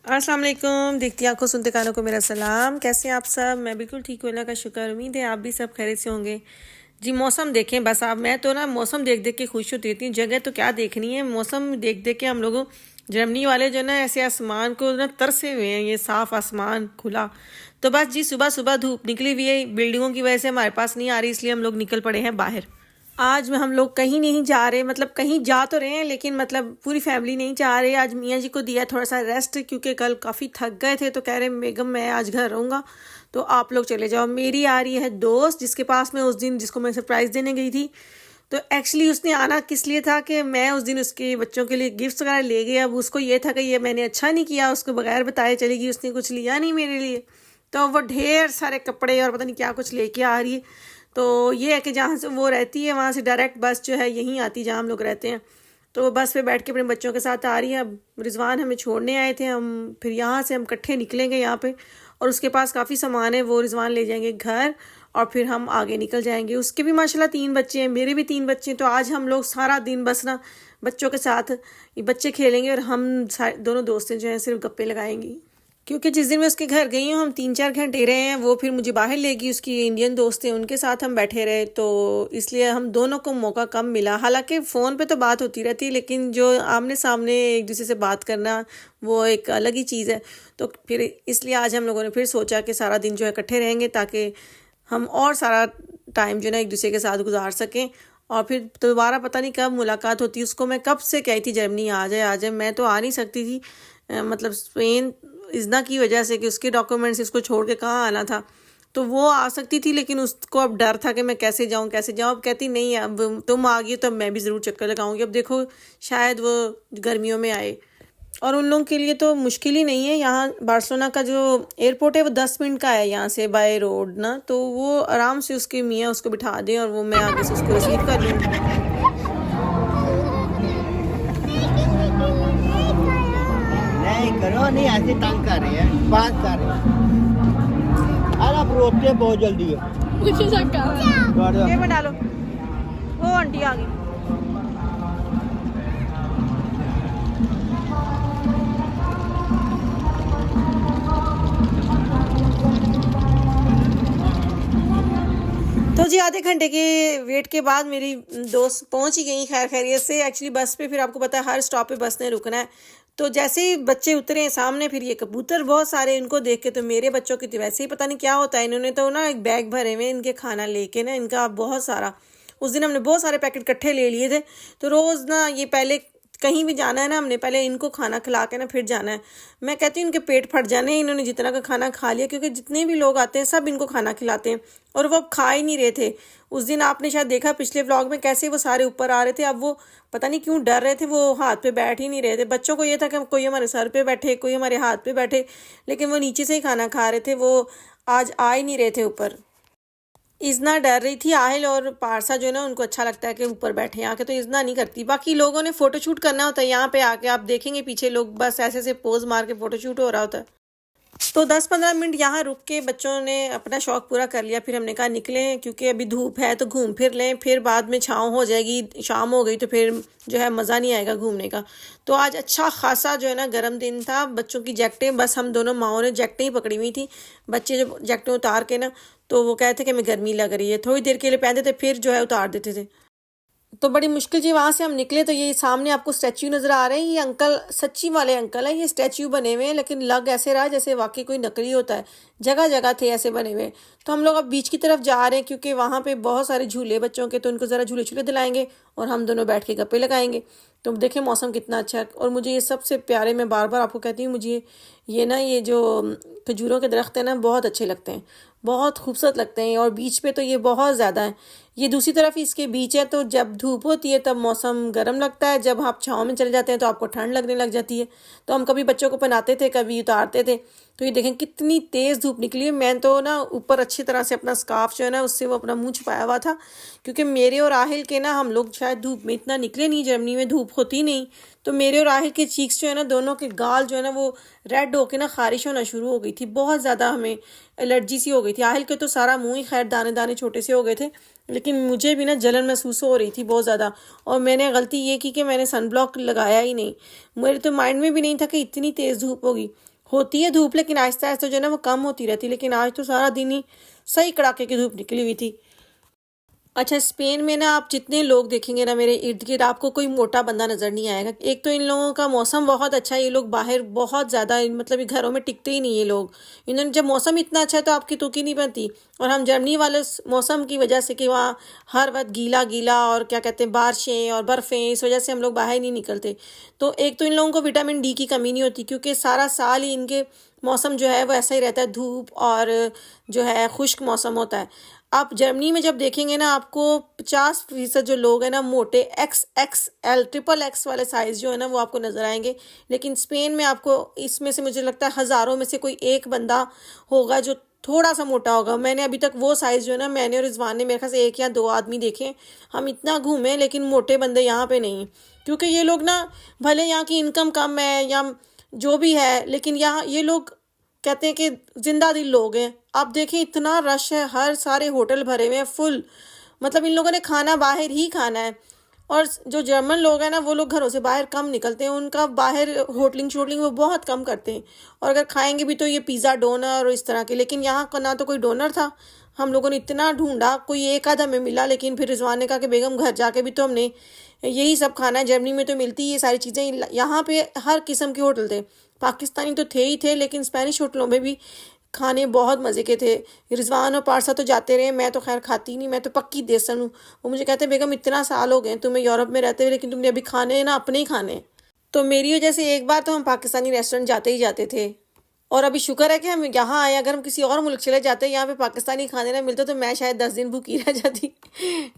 अस्सलाम वालेकुम। देखती आंखों सुनते कानों को मेरा सलाम। कैसे हैं आप सब? मैं बिल्कुल ठीक हूँ, अल्लाह का शुक्र। उम्मीद है आप भी सब खैरियत से होंगे। जी मौसम देखें बस आप, मैं तो ना मौसम देख देख के खुश होती रहती हूँ। जगह तो क्या देखनी है, मौसम देख देख के हम लोग जर्मनी वाले जो ना ऐसे आसमान को ना तरसे हुए हैं, ये साफ आसमान खुला। तो बस जी सुबह सुबह धूप निकली हुई है, बिल्डिंगों की वजह से हमारे पास नहीं आ रही, इसलिए हम लोग निकल पड़े हैं बाहर। आज में हम लोग कहीं नहीं जा रहे, मतलब कहीं जा तो रहे हैं लेकिन मतलब पूरी फैमिली नहीं जा रहे। आज मियाँ जी को दिया थोड़ा सा रेस्ट, क्योंकि कल काफ़ी थक गए थे, तो कह रहे बेगम मैं आज घर रहूँगा, तो आप लोग चले जाओ। मेरी आ रही है दोस्त, जिसके पास मैं उस दिन जिसको मैं सरप्राइज़ देने गई थी। तो एक्चुअली उसने आना किस लिए था कि मैं उस दिन उसके बच्चों के लिए गिफ्ट्स वगैरह ले गई। अब उसको ये था कि ये मैंने अच्छा नहीं किया, उसको बगैर बताए चली गई, उसने कुछ लिया नहीं मेरे लिए। तो वो ढेर सारे कपड़े और पता नहीं क्या कुछ लेके आ रही है। तो ये है कि जहाँ से वो रहती है वहाँ से डायरेक्ट बस जो है यहीं आती है जहाँ हम लोग रहते हैं। तो बस पे बैठ के अपने बच्चों के साथ आ रही है। अब रिजवान हमें छोड़ने आए थे, हम फिर यहाँ से हम इकट्ठे निकलेंगे यहाँ पे, और उसके पास काफ़ी सामान है, वो रिजवान ले जाएंगे घर और फिर हम आगे निकल जाएंगे। उसके भी माशाल्लाह 3 बच्चे हैं, मेरे भी 3 बच्चे हैं। तो आज हम लोग सारा दिन बस ना बच्चों के साथ, ये बच्चे खेलेंगे और हम दोनों दोस्तें जो हैं सिर्फ गप्पे लगाएंगी। क्योंकि जिस दिन मैं उसके घर गई हूँ हम 3-4 घंटे रहे हैं, वो फिर मुझे बाहर ले गई, उसकी इंडियन दोस्त थे उनके साथ हम बैठे रहे, तो इसलिए हम दोनों को मौका कम मिला। हालांकि फ़ोन पे तो बात होती रहती है, लेकिन जो आमने सामने एक दूसरे से बात करना वो एक अलग ही चीज़ है। तो फिर इसलिए आज हम लोगों ने फिर सोचा कि सारा दिन जो है इकट्ठे रहेंगे, ताकि हम और सारा टाइम जो है ना एक दूसरे के साथ गुजार सकें। और फिर दोबारा पता नहीं कब मुलाकात होती है। उसको मैं कब से कही थी जर्मनी आ जाए आ जाए, मैं तो आ नहीं सकती थी। मतलब स्पेन इज़्ना की वजह से कि उसके डॉक्यूमेंट्स इसको छोड़ के कहाँ आना था। तो वो आ सकती थी, लेकिन उसको अब डर था कि मैं कैसे जाऊँ कैसे जाऊँ। अब कहती नहीं, अब तुम आ गई तो अब मैं भी ज़रूर चक्कर लगाऊंगी। अब देखो शायद वो गर्मियों में आए। और उन लोगों के लिए तो मुश्किल ही नहीं है, यहाँ बार्सिलोना का जो एयरपोर्ट है वो 10 मिनट का है यहाँ से बाय रोड ना, तो वो आराम से उसके मियाँ उसको बिठा दें और वो मैं आगे से उसको रिसीव कर लूँ। नहीं करो, नहीं ऐसे तंग कर रहे हैं, बात कर रहे हैं। अरे आप रोकते बहुत जल्दी है। मुझे शक्का ये में डालो, वो आंटी आ गई। तो जी आधे घंटे के वेट के बाद मेरी दोस्त पहुंच ही गई खैर खैरियत से। एक्चुअली बस पे फिर आपको पता है हर स्टॉप पे बस ने रुकना है। तो जैसे ही बच्चे उतरे सामने, फिर ये कबूतर बहुत सारे, इनको देख के तो मेरे बच्चों की तो वैसे ही पता नहीं क्या होता है, इन्होंने तो ना एक बैग भरे हुए इनके खाना लेके ना, इनका बहुत सारा। उस दिन हमने बहुत सारे पैकेट इकट्ठे ले लिए थे। तो रोज़ ना ये पहले कहीं भी जाना है ना, हमने पहले इनको खाना खिला के ना फिर जाना है। मैं कहती हूँ इनके पेट फट जाने, इन्होंने जितना का खाना खा लिया, क्योंकि जितने भी लोग आते हैं सब इनको खाना खिलाते हैं और वो अब खा ही नहीं रहे थे। उस दिन आपने शायद देखा पिछले व्लॉग में कैसे वो सारे ऊपर आ रहे थे। अब वो पता नहीं क्यों डर रहे थे, वो हाथ पे बैठ ही नहीं रहे थे। बच्चों को ये था कि कोई हमारे सर पे बैठे, कोई हमारे हाथ पे बैठे, लेकिन वो नीचे से ही खाना खा रहे थे, वो आज आ ही नहीं रहे थे ऊपर। इज़ना डर रही थी। आहिल और पारसा जो है ना उनको अच्छा लगता है कि ऊपर बैठे, यहाँ के तो इज़ना नहीं करती। बाकी लोगों ने फ़ोटोशूट करना होता है यहाँ पे आके, आप देखेंगे पीछे लोग बस ऐसे ऐसे पोज मार के फ़ोटोशूट हो रहा होता है। तो 10-15 मिनट यहाँ रुक के बच्चों ने अपना शौक पूरा कर लिया। फिर हमने कहा निकलें, क्योंकि अभी धूप है तो घूम फिर लें, फिर बाद में छाँव हो जाएगी, शाम हो गई तो फिर जो है मज़ा नहीं आएगा घूमने का। तो आज अच्छा खासा जो है ना गर्म दिन था। बच्चों की जैकटें, बस हम दोनों माओ ने जैकटें ही पकड़ी हुई थी। बच्चे जो जैकटें उतार के ना, तो वो कहते कि हमें गर्मी लग रही है, थोड़ी देर के लिए पहनते थे फिर जो है उतार देते थे। तो बड़ी मुश्किल जी वहाँ से हम निकले। तो ये सामने आपको स्टैच्यू नज़र आ रहे हैं, ये अंकल सच्ची वाले अंकल हैं। ये स्टैच्यू बने हुए हैं, लेकिन लग ऐसे रहा जैसे वाकई कोई नकली होता है, जगह जगह थे ऐसे बने हुए। तो हम लोग अब बीच की तरफ जा रहे हैं, क्योंकि वहाँ पे बहुत सारे झूले बच्चों के, तो उनको ज़रा झूले झूले दिलाएंगे और हम दोनों बैठ के गप्पे लगाएंगे। तो देखें मौसम कितना अच्छा है। और मुझे ये सबसे प्यारे, मैं बार बार आपको कहती हूँ, मुझे ये ना ये जो खजूरों के दरख्त हैं ना बहुत अच्छे लगते हैं, बहुत खूबसूरत लगते हैं। और बीच पे तो ये बहुत ज़्यादा है। ये दूसरी तरफ इसके बीच है, तो जब धूप होती है तब मौसम गर्म लगता है, जब आप छाँव में चले जाते हैं तो आपको ठंड लगने लग जाती है। तो हम कभी बच्चों को पहनाते थे, कभी उतारते थे। तो ये देखें कितनी तेज़ धूप निकली है। मैं तो ना ऊपर अच्छी तरह से अपना स्कार्फ जो है ना उससे वो अपना मुंह छुपाया हुआ था, क्योंकि मेरे और आहिल के ना, हम लोग शायद धूप में इतना निकले नहीं, जर्मनी में धूप होती नहीं। तो मेरे और आहिल के चीक्स जो है ना, दोनों के गाल जो है ना वो रेड होके ना खारिश होना शुरू हो गई थी। बहुत ज़्यादा हमें एलर्जी सी हो गई थी। आहिल के तो सारा मुंह ही खैर दाने दाने छोटे से हो गए थे, लेकिन मुझे भी ना जलन महसूस हो रही थी बहुत ज़्यादा। और मैंने गलती ये की कि मैंने सन ब्लॉक लगाया ही नहीं। मेरे तो माइंड में भी नहीं था कि इतनी तेज़ धूप होगी। होती है धूप, लेकिन आहिस्ता आहिस्ता जो है ना वो कम होती रहती है। लेकिन आज तो सारा दिन ही सही कड़ाके की धूप निकली हुई थी। अच्छा, स्पेन में ना आप जितने लोग देखेंगे ना मेरे इर्द गिर्द, आपको कोई मोटा बंदा नजर नहीं आएगा। एक तो इन लोगों का मौसम बहुत अच्छा है, ये लोग बाहर बहुत ज़्यादा मतलब ये घरों में टिकते ही नहीं ये लोग। इन्होंने जब मौसम इतना अच्छा है तो आपकी तुकी नहीं बनती। और हम जर्मनी वाले मौसम की वजह से कि वहाँ हर वक्त गीला गीला और क्या कहते हैं बारिशें और बर्फ़ें, इस वजह से हम लोग बाहर नहीं निकलते। तो एक तो इन लोगों को विटामिन डी की कमी नहीं होती, क्योंकि सारा साल ही इनके मौसम जो है वो ऐसा ही रहता है, धूप और जो है खुश्क मौसम होता है। आप जर्मनी में जब देखेंगे ना, आपको 50% जो लोग हैं ना मोटे XXL XXX वाले साइज़ जो है ना वो आपको नज़र आएंगे। लेकिन स्पेन में आपको इसमें से मुझे लगता है हज़ारों में से कोई एक बंदा होगा जो थोड़ा सा मोटा होगा। मैंने अभी तक वो साइज़ जो है ना, मैंने और रिजवान ने मेरे ख्याल से 1 या 2 आदमी देखे। हम इतना घूमे लेकिन मोटे बंदे यहाँ पे नहीं, क्योंकि ये लोग ना भले यहाँ की इनकम कम है या जो भी है, लेकिन यहाँ ये लोग कहते हैं कि जिंदा दिल लोग हैं। आप देखें इतना रश है, हर सारे होटल भरे हुए हैं फुल। मतलब इन लोगों ने खाना बाहर ही खाना है। और जो जर्मन लोग हैं ना वो लोग घरों से बाहर कम निकलते हैं, उनका बाहर होटलिंग शोटलिंग वो बहुत कम करते हैं। और अगर खाएंगे भी तो ये पिज़्ज़ा डोनर और इस तरह के। लेकिन यहाँ का ना तो कोई डोनर था, हम लोगों ने इतना ढूंढा, कोई एक आधा में मिला। लेकिन फिर रिजवान ने कहा कि बेगम घर जाके भी तो हमने यही सब खाना है, जर्मनी में तो मिलती ये सारी चीज़ें। यहाँ पे हर किस्म के होटल थे, पाकिस्तानी तो थे ही थे, लेकिन स्पेनिश होटलों में भी खाने बहुत मज़े के थे। रिजवान और पारसा तो जाते रहे, मैं तो खैर खाती नहीं, मैं तो पक्की देसन हूँ। वो मुझे कहते हैं बेगम इतना साल हो गए तुम्हें यूरोप में रहते हुए, लेकिन तुमने अभी खाने ना अपने ही खाने। तो मेरी वजह से एक बार तो हम पाकिस्तानी रेस्टोरेंट जाते ही जाते थे। और अभी शुक्र है कि हम यहाँ आए, अगर हम किसी और मुल्क चले जाते यहाँ पे पाकिस्तानी खाने ना मिलते तो मैं शायद 10 दिन भूखी रह जाती।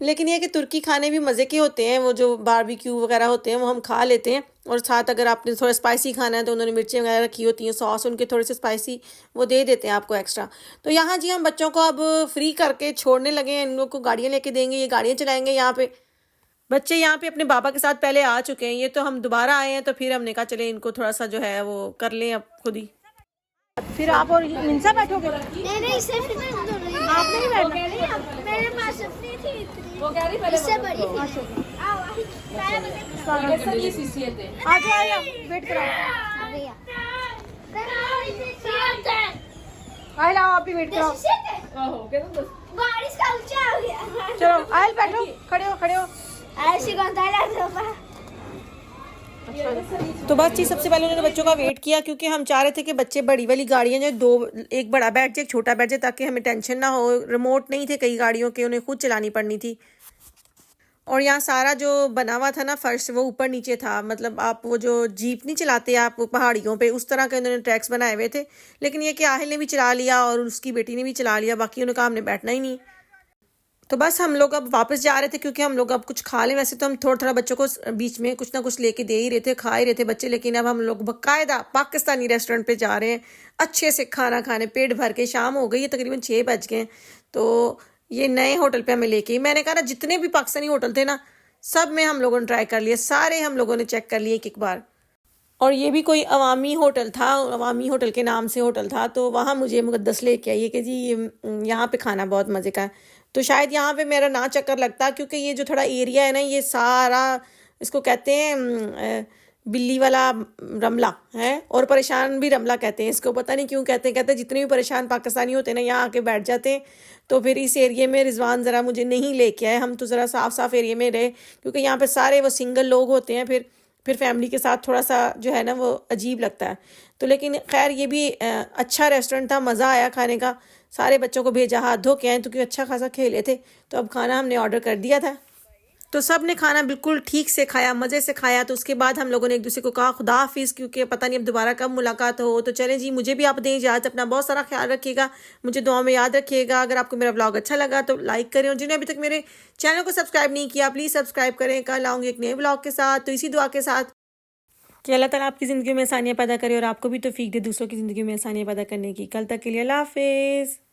लेकिन ये कि तुर्की खाने भी मज़े के होते हैं, वो जो बारबेक्यू वगैरह होते हैं वो हम खा लेते हैं। और साथ अगर आपने थोड़ा स्पाइसी खाना है तो उन्होंने मिर्चें वगैरह रखी होती हैं, सॉस उनके थोड़े से स्पाइसी वो दे देते हैं आपको एक्स्ट्रा। तो यहाँ जी हम बच्चों को अब फ्री करके छोड़ने लगे हैं, इन लोग को गाड़ियाँ लेके देंगे, ये गाड़ियाँ चलाएंगे यहाँ पे। बच्चे यहाँ पे अपने पापा के साथ पहले आ चुके हैं, ये तो हम दोबारा आए हैं, तो फिर हमने कहा चले इनको थोड़ा सा जो है वो कर लें अब खुद ही। फिर आप और मिनसा बैठोगे? नहीं सिर्फ इधर आप नहीं बैठना। मेरे पास अपनी थी इतनी वो कह रही पहले इससे बड़ी थी। आ जाओ वेट कराओ। आयल आओ, आप भी वेट कराओ। बारिश का ऊंचा हो गया। चलो आयल बैठो, खड़े हो। ऐसी कौन था तो बस जी सबसे पहले उन्होंने बच्चों का वेट किया, क्योंकि हम चाह रहे थे कि बच्चे बड़ी वाली गाड़ियाँ जो दो, एक बड़ा बैठ जाए एक छोटा बैठ जाए, ताकि हमें टेंशन ना हो। रिमोट नहीं थे कई गाड़ियों के, उन्हें खुद चलानी पड़नी थी। और यहाँ सारा जो बना हुआ था ना फर्श, वो ऊपर नीचे था। मतलब आप वो जो जीप नहीं चलाते आप पहाड़ियों पे, उस तरह के उन्होंने ट्रैक्स बनाए हुए थे। लेकिन ये कि आहिल ने भी चला लिया और उसकी बेटी ने भी चला लिया, बाकी उन्होंने कहा हमने बैठना ही नहीं। तो बस हम लोग अब वापस जा रहे थे, क्योंकि हम लोग अब कुछ खा लें। वैसे तो हम थोड़ा थोड़ा बच्चों को बीच में कुछ ना कुछ लेके दे ही रहे थे, खा ही रहे थे बच्चे। लेकिन अब हम लोग बाकायदा पाकिस्तानी रेस्टोरेंट पे जा रहे हैं अच्छे से खाना खाने, पेट भर के। शाम हो गई है, तकरीबन 6 बज गए। तो ये नए होटल पे हमें लेके, मैंने कहा ना जितने भी पाकिस्तानी होटल थे ना सब में हम लोगों ने ट्राई कर लिया, सारे हम लोगों ने चेक कर लिए एक बार। और ये भी कोई अवामी होटल था, अवामी होटल के नाम से होटल था। तो वहाँ मुझे मुकद्दस लेके आई है कि जी यहाँ पे खाना बहुत मज़े का है। तो शायद यहाँ पे मेरा ना चक्कर लगता, क्योंकि ये जो थोड़ा एरिया है ना, ये सारा इसको कहते हैं बिल्ली वाला रमला है, और परेशान भी रमला कहते हैं इसको। पता नहीं क्यों कहते हैं जितने भी परेशान पाकिस्तानी होते हैं ना यहाँ आके बैठ जाते हैं। तो फिर इस एरिया में रिजवान ज़रा मुझे नहीं लेके आए, हम तो ज़रा साफ एरिया में रहे, क्योंकि यहाँ पे सारे वो सिंगल लोग होते हैं। फिर फैमिली के साथ थोड़ा सा जो है ना वो अजीब लगता है। तो लेकिन खैर ये भी अच्छा रेस्टोरेंट था, मज़ा आया खाने का। सारे बच्चों को भेजा हाथ धो के आए, क्योंकि अच्छा खासा खेले थे। तो अब खाना हमने ऑर्डर कर दिया था, तो सब ने खाना बिल्कुल ठीक से खाया, मज़े से खाया। तो उसके बाद हम लोगों ने एक दूसरे को कहा खुदा हाफिज़, क्योंकि पता नहीं अब दोबारा कब मुलाकात हो। तो चलें जी, मुझे भी आप दें इजाज़त, अपना बहुत सारा ख्याल रखिएगा, मुझे दुआ में याद रखिएगा। अगर आपको मेरा व्लॉग अच्छा लगा तो लाइक करें, और जिन्हें अभी तक मेरे चैनल को सब्सक्राइब नहीं किया प्लीज़ सब्सक्राइब करें। कल आऊँगी एक नए व्लॉग के साथ, तो इसी दुआ के साथ कि अल्लाह ताला आपकी ज़िंदगी में आसानियाँ पैदा करे और आपको भी तौफीक दे दूसरों की ज़िंदगी में आसानियाँ पैदा करने की। कल तक के लिए अल्लाह हाफिज़।